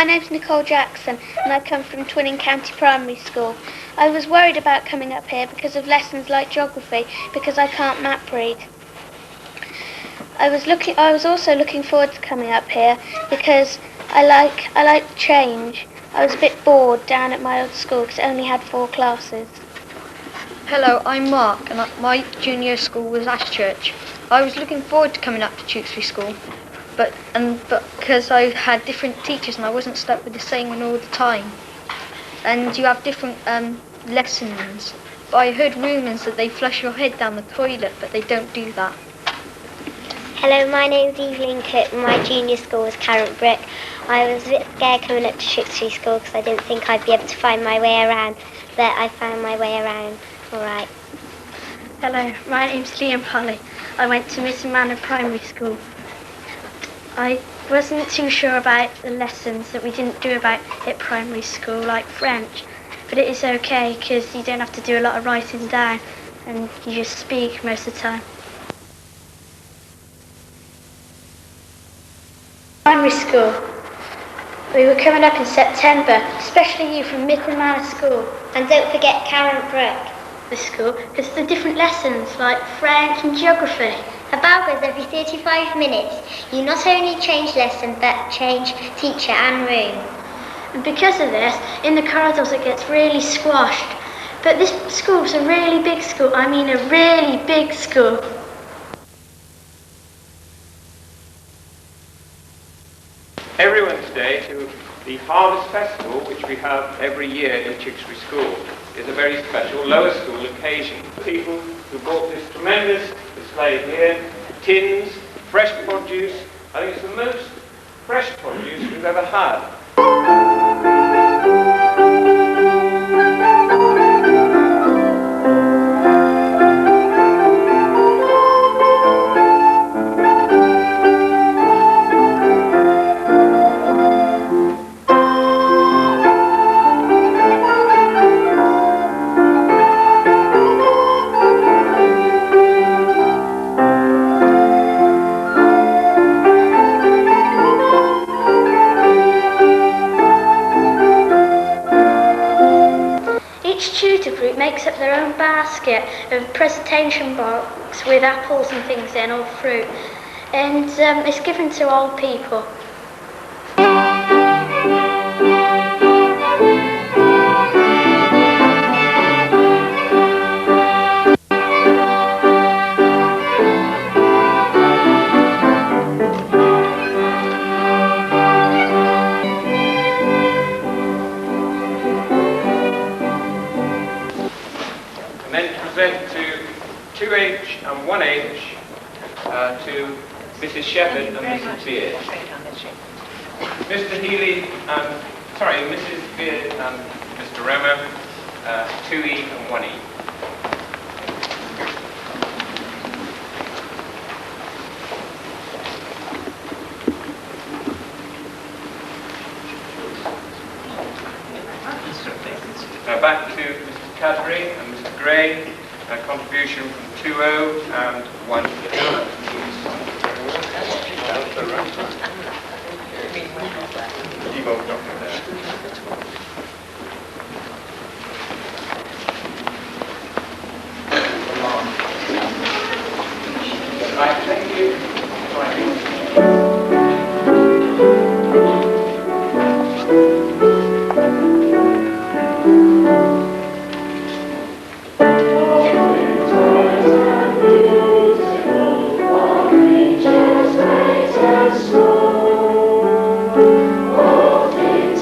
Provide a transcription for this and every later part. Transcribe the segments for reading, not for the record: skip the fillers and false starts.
My name's Nicole Jackson and I come from Twinning County Primary School. I was worried about coming up here because of lessons like geography because I can't map read. I was also looking forward to coming up here because I like change. I was a bit bored down at my old school because it only had 4 classes. Hello, I'm Mark and my junior school was Ashchurch. I was looking forward to coming up to Tewkesbury School, but because I had different teachers and I wasn't stuck with the same one all the time. And you have different lessons. But I heard rumours that they flush your head down the toilet, but they don't do that. Hello, my name's Evelyn Cook and my junior school was Currant Brook. I was a bit scared coming up to Tewkesbury School because I didn't think I'd be able to find my way around, but I found my way around all right. Hello, my name's Liam Polly. I went to Miss Manor Primary School. I wasn't too sure about the lessons that we didn't do about at primary school, like French, but it is okay because you don't have to do a lot of writing down and you just speak most of the time. Primary school. We were coming up in September, especially you from Midland Manor School. And don't forget Currant Brook. The school, because the different lessons like French and geography. A bell goes every 35 minutes. You not only change lesson, but change teacher and room. And because of this, in the corridors it gets really squashed. But this school's a really big school. I mean a really big school. Everyone today to the Harvest Festival, which we have every year in Tewkesbury School, is a very special lower school occasion. People who bought this tremendous display here, tins, fresh produce. I think it's the most fresh produce we've ever had. Makes up their own basket of presentation box with apples and things in, or fruit, and it's given to old people. And then present to 2H and 1H to Mrs. Shepherd and Mrs. Beard. Mr. Healy and, Mrs. Beard and Mr. Remmer, 2E and 1E. Back to Mr. Cadbury and Mr. Gray, a contribution from 2O and 1. You both got it there. Right, thank you. All things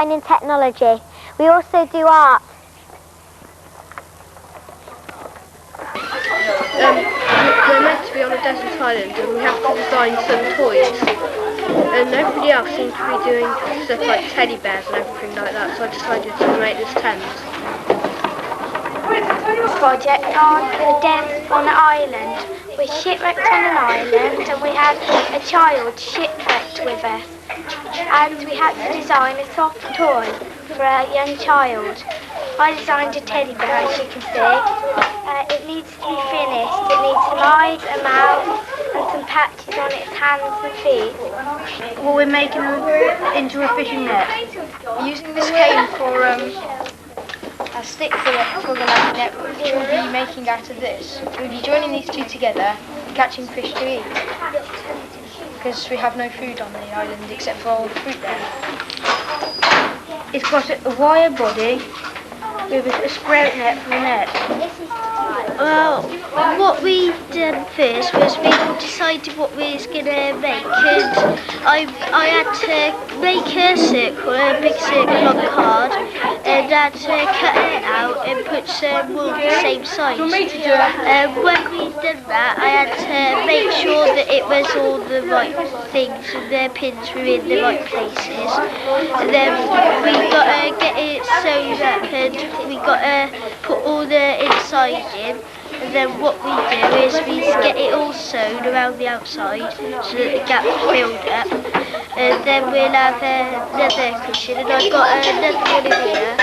design and technology. We also do art. We're meant to be on a desert island and we have to design some toys. And everybody else seems to be doing stuff like teddy bears and everything like that, so I decided to make this tent. Project on a death on an island. We're shipwrecked on an island and we had a child shipwrecked with us. And we had to design a soft toy for a young child. I designed a teddy bear, as you can see. It needs to be finished. It needs some eyes, a mouth and some patches on its hands and feet. Well, we're making them into a fishing net. We're using this cane for a stick for the net, which we'll be making out of this. We'll be joining these two together and catching fish to eat. Because we have no food on the island except for all the fruit there. It's got a wire body with a sprout net for the net. Well, what we did first was we decided what we was going to make, and I had to make a circle, a big circle on card, and I had to cut it out and put some wool the same size. When we did that, I had to make sure that it was all the right things and the pins were in the right places. And then we got to get it sewn up and we got to put all the inside in. And then what we do is we get it all sewn around the outside so that the gap's filled up. And then we'll have another cushion, and I've got another one in here,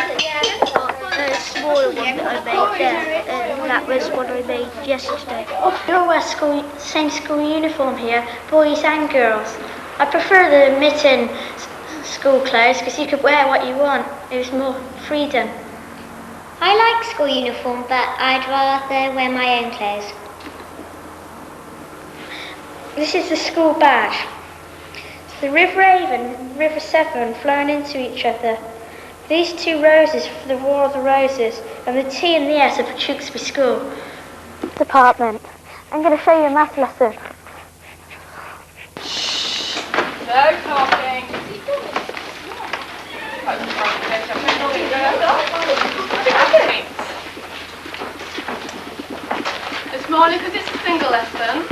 a smaller one that I made there, and that was one I made yesterday. We all wear same school uniform here, boys and girls. I prefer the mitten school clothes because you could wear what you want. It was more freedom. I like school uniform, but I'd rather wear my own clothes. This is the school badge. It's the River Avon and River Severn flowing into each other. These two roses for the War of the Roses, and the T and the S are for Tewkesbury School. Department. I'm going to show you a math lesson. No talking. This morning, because it's a single lesson,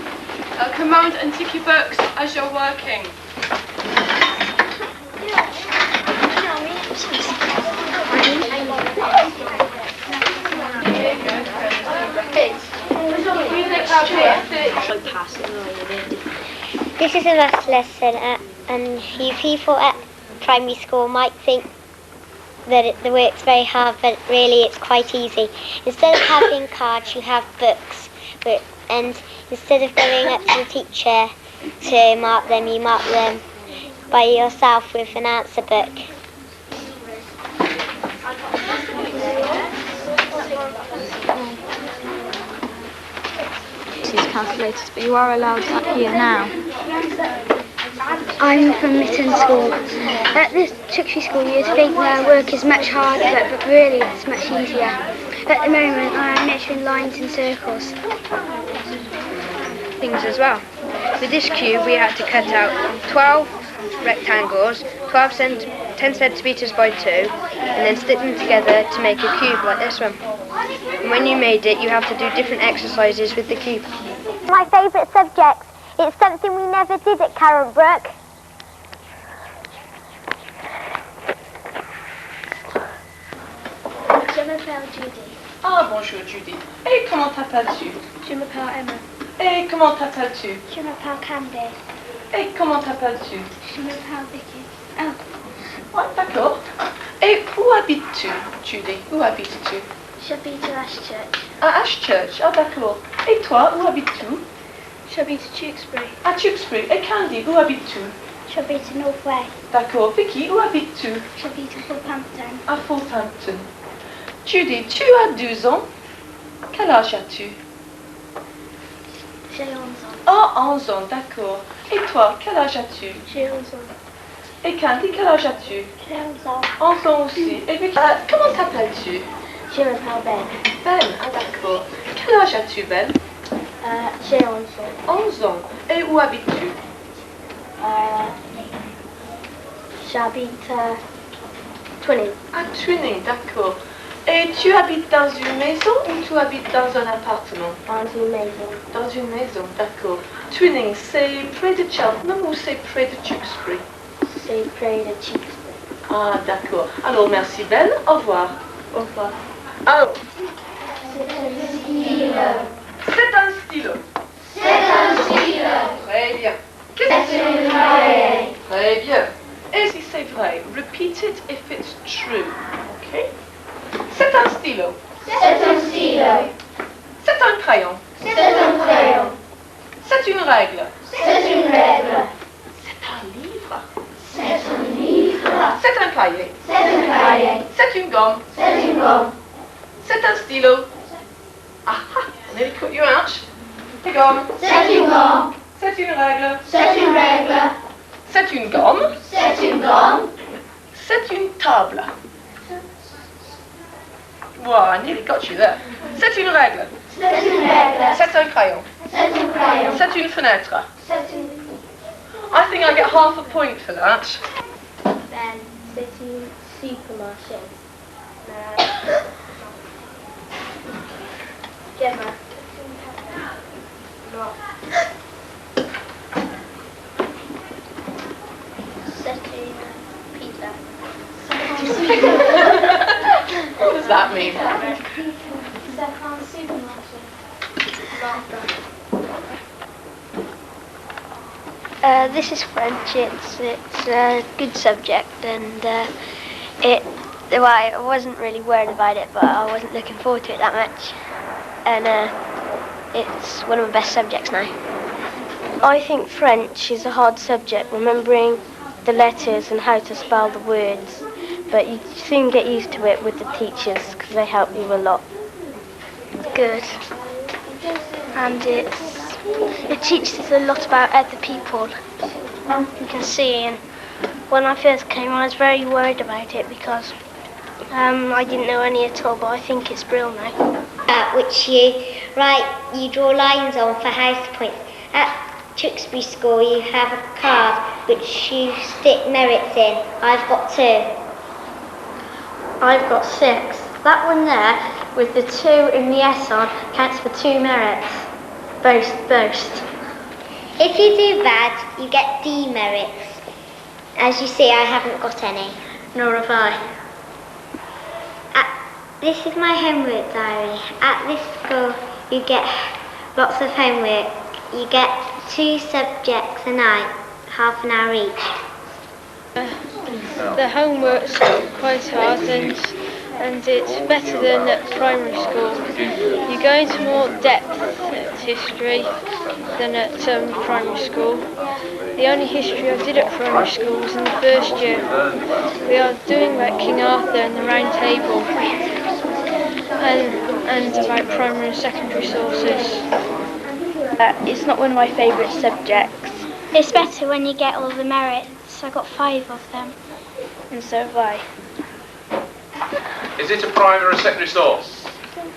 command and tick your books as you're working. This is a maths lesson, and you people at primary school might think that the work's very hard, but really it's quite easy. Instead of having cards, you have books, and instead of going up to the teacher to mark them, you mark them by yourself with an answer book. These calculators, but you are allowed that here now. I'm from Mitten School. At this Tewkesbury School you'd think their work is much harder, but really it's much easier. At the moment I'm measuring lines and circles. Things as well. With this cube we had to cut out 12 rectangles, 10 centimetres by 2, and then stick them together to make a cube like this one. And when you made it, you have to do different exercises with the cube. My favourite subject. It's something we never did at Brook. Je m'appelle Judy. Ah, bonjour Judy. Et comment t'appelles-tu? Je m'appelle Emma. Et comment t'appelles-tu? Je m'appelle Candy. Et comment t'appelles-tu? Je m'appelle Vicky. Oh, Ouais, d'accord. Et où habites-tu, Judy? Où habites-tu? j'habite à Ashchurch. À Ashchurch. Ah, d'accord. Et toi, où habites-tu? J'habite à Tewkesbury. À Tewkesbury. Et Candy, où habites-tu? J'habite à Northway. D'accord. Vicky, où habites-tu? J'habite à Southampton. À Southampton. Judy, tu as 12 ans. Quel âge as-tu? J'ai 11 ans. Ah, 11 ans, d'accord. Et toi, quel âge as-tu? J'ai 11 ans. Et Candy, quel âge as-tu? J'ai 11 ans. 11 ans aussi. Et Vicky, comment t'appelles-tu? Je m'appelle Ben. Ben, ah d'accord. Quel âge as-tu, Ben? J'ai 11 ans. 11 ans. Et où habites-tu? J'habite Twinning. Ah, twinning, d'accord. Et tu habites dans une maison ou tu habites dans un appartement? Dans une maison. Dans une maison, d'accord. Twinning, c'est près de Cheltenham ou c'est près de Tewkesbury? C'est près de Tewkesbury. Ah, d'accord. Alors, merci Ben. Au revoir. Au revoir. Alors, C'est un stylo. c'est un stylo. Très bien. C'est une feuille. Très bien. Et si c'est vrai, repeat it if it's true. OK? C'est un stylo. C'est un stylo. C'est un crayon. C'est un crayon. C'est une règle. C'est une règle. C'est un livre. C'est un livre. C'est un cahier. C'est un cahier. C'est une gomme. C'est une gomme. C'est un stylo. Ah ah, I nearly cut you out. C'est gomme. C'est une gomme. C'est une règle. C'est une règle. C'est une gomme. C'est une gomme. C'est une table. Wow, I nearly got you there. C'est une règle. C'est une règle. C'est un crayon. C'est un crayon. C'est une fenêtre. C'est une... I think I get half a point for that. Ben, c'est une supermarché. Gemma. Non. C'est une pizza. What does that mean? C'est un supermarché. This is French. It's a good subject, and well, I wasn't really worried about it, but I wasn't looking forward to it that much, and it's one of my best subjects now. I think French is a hard subject, remembering the letters and how to spell the words, but you soon get used to it with the teachers because they help you a lot. Good, and it teaches a lot about other people. You can see, and when I first came I was very worried about it because I didn't know any at all, but I think it's brilliant now. Which you draw lines on for house points. At Tewkesbury School you have a card which you stick merits in. I've got 2. I've got 6. That one there with the 2 in the S on counts for 2 merits. Boast. If you do bad, you get demerits. As you see, I haven't got any. Nor have I. This is my homework diary. At this school, you get lots of homework. You get 2 subjects a night, half an hour each. The homework's quite hard and it's better than at primary school. You go into more depth at history than at primary school. The only history I did at primary school was in the first year. We are doing about King Arthur and the Round Table and about primary and secondary sources. It's not one of my favourite subjects. It's better when you get all the merits. I got 5 of them. And so have I. Is it a primary or a secondary source?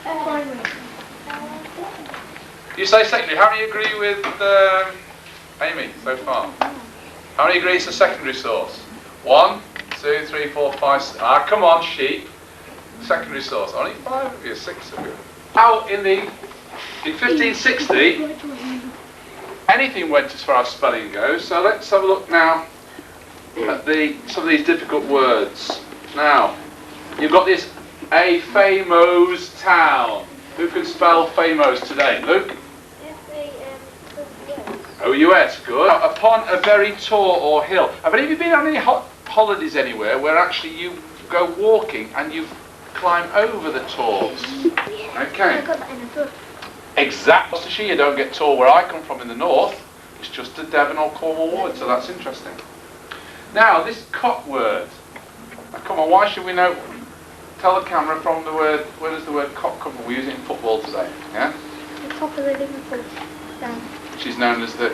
Primary. You say secondary. How many agree with Amy so far? How many agree it's a secondary source? 1, 2, 3, 4, 5, 6. Ah, come on, sheep. Secondary source. Only 5 of you, 6 of you. Now, in 1560, anything went as far as spelling goes. So let's have a look now at some of these difficult words. Now, you've got this a famous town. Who can spell famous today? Luke? O-U-S, good. Now, upon a very tall or hill. Have any of you been on any holidays anywhere where actually you go walking and you climb over the tors? Okay. I got that in a book. Exactly. Worcestershire, you don't get tall where I come from in the north. It's just a Devon or Cornwall word, so that's interesting. Now, this cock word. Now, come on, why should we know? Tell the camera from the word, where does the word cock come from? We use it in football today, yeah? The top of the Liverpool stand. She's known as the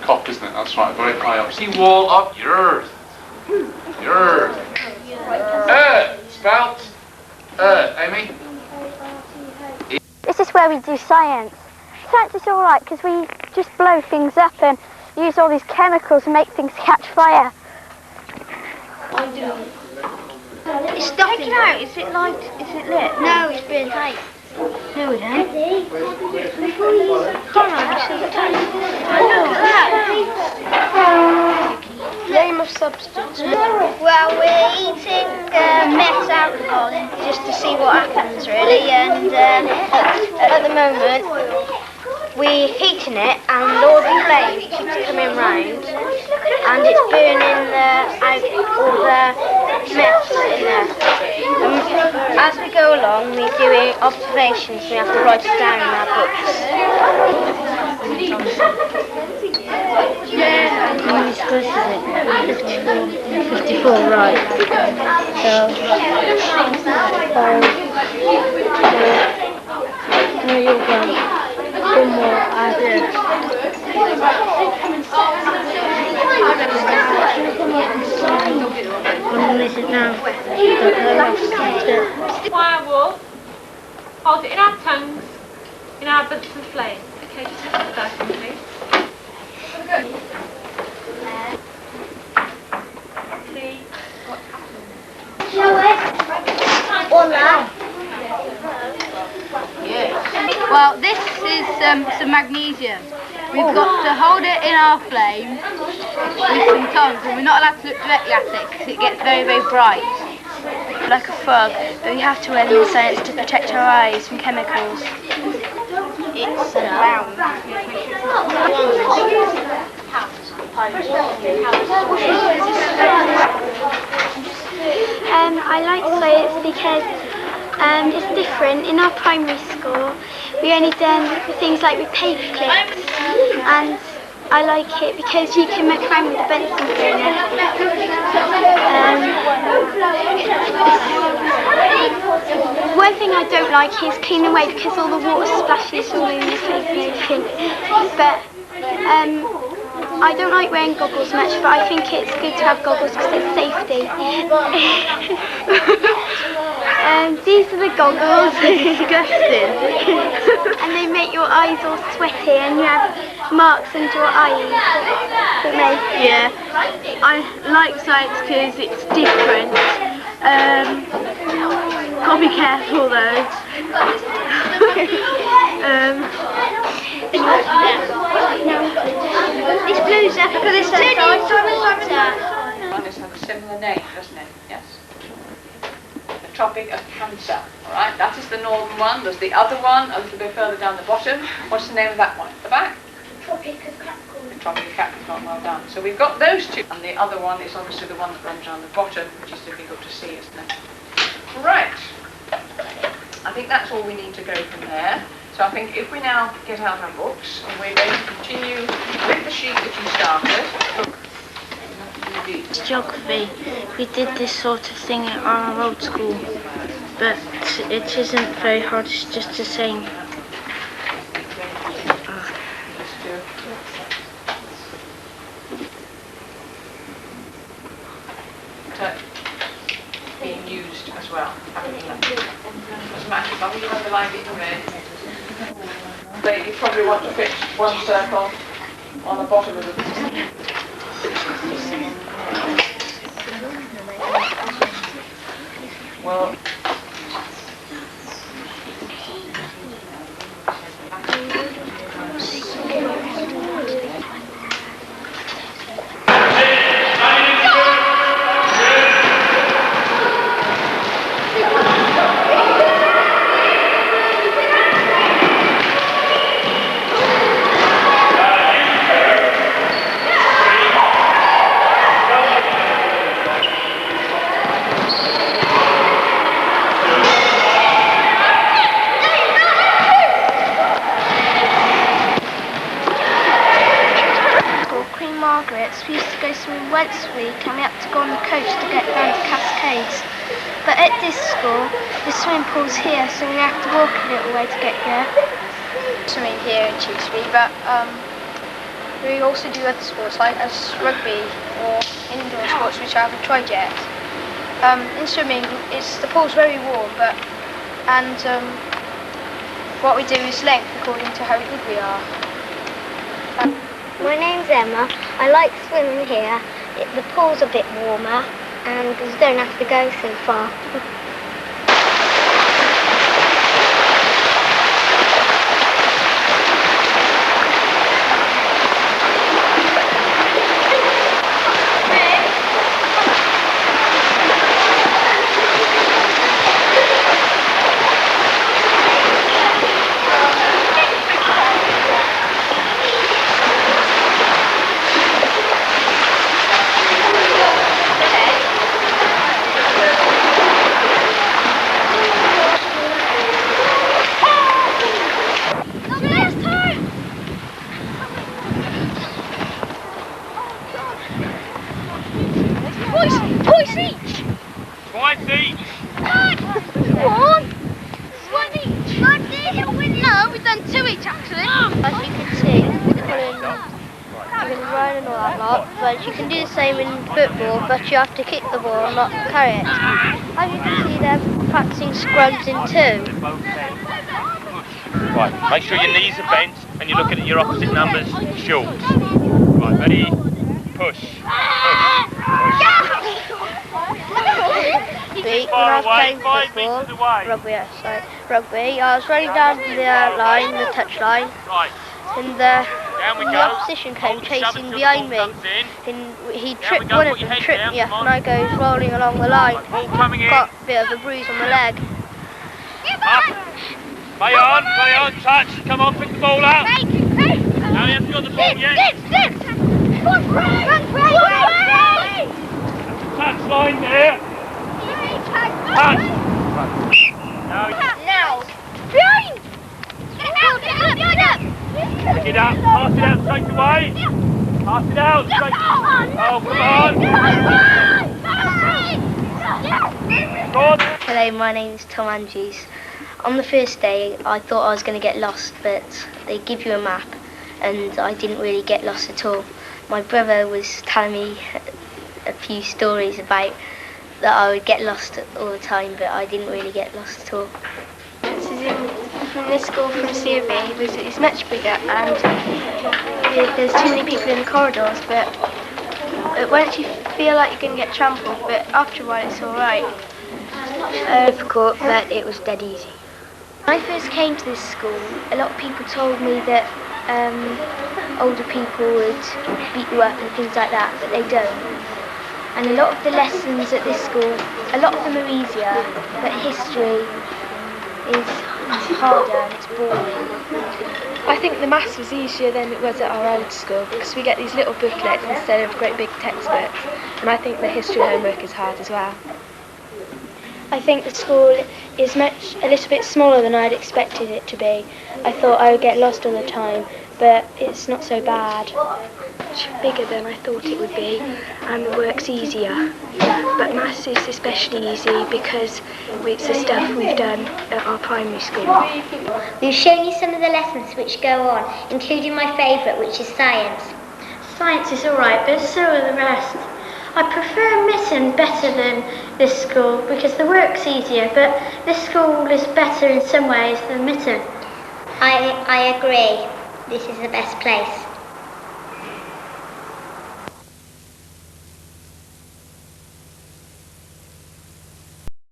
cock, isn't it? That's right, very high up. See, wall of earth. Earth. Spelt. Amy? This is where we do science. Science is alright because we just blow things up and use all these chemicals and make things catch fire. stuff in it. Is it light? Is it lit? No, it's been light. No, we don't. Come on, Name of substance. well, we're eating meth alcohol just to see what happens, really. And at the moment, we're heating it, and all the flame keeps coming round, and it's burning out all the meth in there. As we go along, we're doing observations. We have to write it down in our books. How many squares is it? 54, right. So, 5, 4, no, you're gone. One more, add it. What is it now? Firewall. Hold it in our tongues, in our butts and flame. Okay, just hold the first one, please. See what's happening. Well, this is some magnesium. We've got to hold it in our flame with some tongues, and we're not allowed to look directly at it because it gets very, very bright, like a frog. But we have to wear them in science to protect our eyes from chemicals. It's round. I like science because it's different. In our primary school, we only done things like with paper clips, and I like it because you can muck around with the Bunsen burner. One thing I don't like is cleaning away because all the water splashes all over the place and everything. But I don't like wearing goggles much, but I think it's good to have goggles because it's safety. These are the goggles. Disgusting. And they make your eyes all sweaty and you have marks under your eyes. Yeah, I like science because it's different. Gotta be careful though. This blue's up for this One has a similar name, doesn't it? Yes. The Tropic of Cancer. All right, that is the northern one. There's the other one a little bit further down the bottom. What's the name of that one at the back? Tropic of Capricorn. The Tropic of Capricorn. Well done. So we've got those two, and the other one is obviously the one that runs around the bottom, which is difficult to see, isn't it? Right. I think that's all we need to go from there. So I think if we now get out our books, and we're going to continue with the sheet that you started. Geography. We did this sort of thing at our old school, but it isn't very hard, it's just the same. Being used as well. Doesn't matter if you underline it in red. But you probably want to fit one circle on the bottom of the well, We used to go swimming once a week and we had to go on the coach to get down to Cascades. But at this school, the swimming pool's here, so we have to walk a little way to get here. Swimming here in Tewkesbury, but we also do other sports like as rugby or indoor sports which I haven't tried yet. In swimming, the pool's very warm, and what we do is length according to how good we are. My name's Emma. I like swimming here. The pool's a bit warmer and you don't have to go so far. Twice each! Twice each! One each! No, we've done 2 each actually. As you can see, you can run and all that lot, but you can do the same in football, but you have to kick the ball, not carry it. As you can see, they're practicing scrums in 2. Right, make sure your knees are bent and you're looking at your opposite numbers short. Right, ready? Push. When I was playing football, rugby, I was running down the touch line, and the opposition came chasing behind me, and one of them tripped me up, and I goes rolling along the line, got a bit of a bruise on the leg. Play on, touch, come on, pick the ball up. Now you haven't got the ball yet. Touch line there. Touch. Now. Behind! Get up! Pick it up, pass it out straight away. Pass it out straight. Oh, come on. Hello, my name is Tom Andrews. On the first day, I thought I was going to get lost, but they give you a map, and I didn't really get lost at all. My brother was telling me a few stories about that I would get lost all the time, but I didn't really get lost at all. From this school from COB, it's much bigger, and there's too many people in the corridors, but once you feel like you're going to get trampled, but after a while it's alright. Difficult, but it was dead easy. When I first came to this school, a lot of people told me that older people would beat you up and things like that, but they don't. And a lot of the lessons at this school, a lot of them are easier, but history is harder and it's boring. I think the maths was easier than it was at our old school because we get these little booklets instead of great big textbooks, and I think the history homework is hard as well. I think the school is a little bit smaller than I'd expected it to be. I thought I would get lost all the time, but it's not so bad. It's bigger than I thought it would be, and the work's easier. But maths is especially easy because it's the stuff we've done at our primary school. We've shown you some of the lessons which go on, including my favourite, which is science. Science is alright, but so are the rest. I prefer Mitten better than this school because the work's easier, but this school is better in some ways than Mitten. I agree. This is the best place.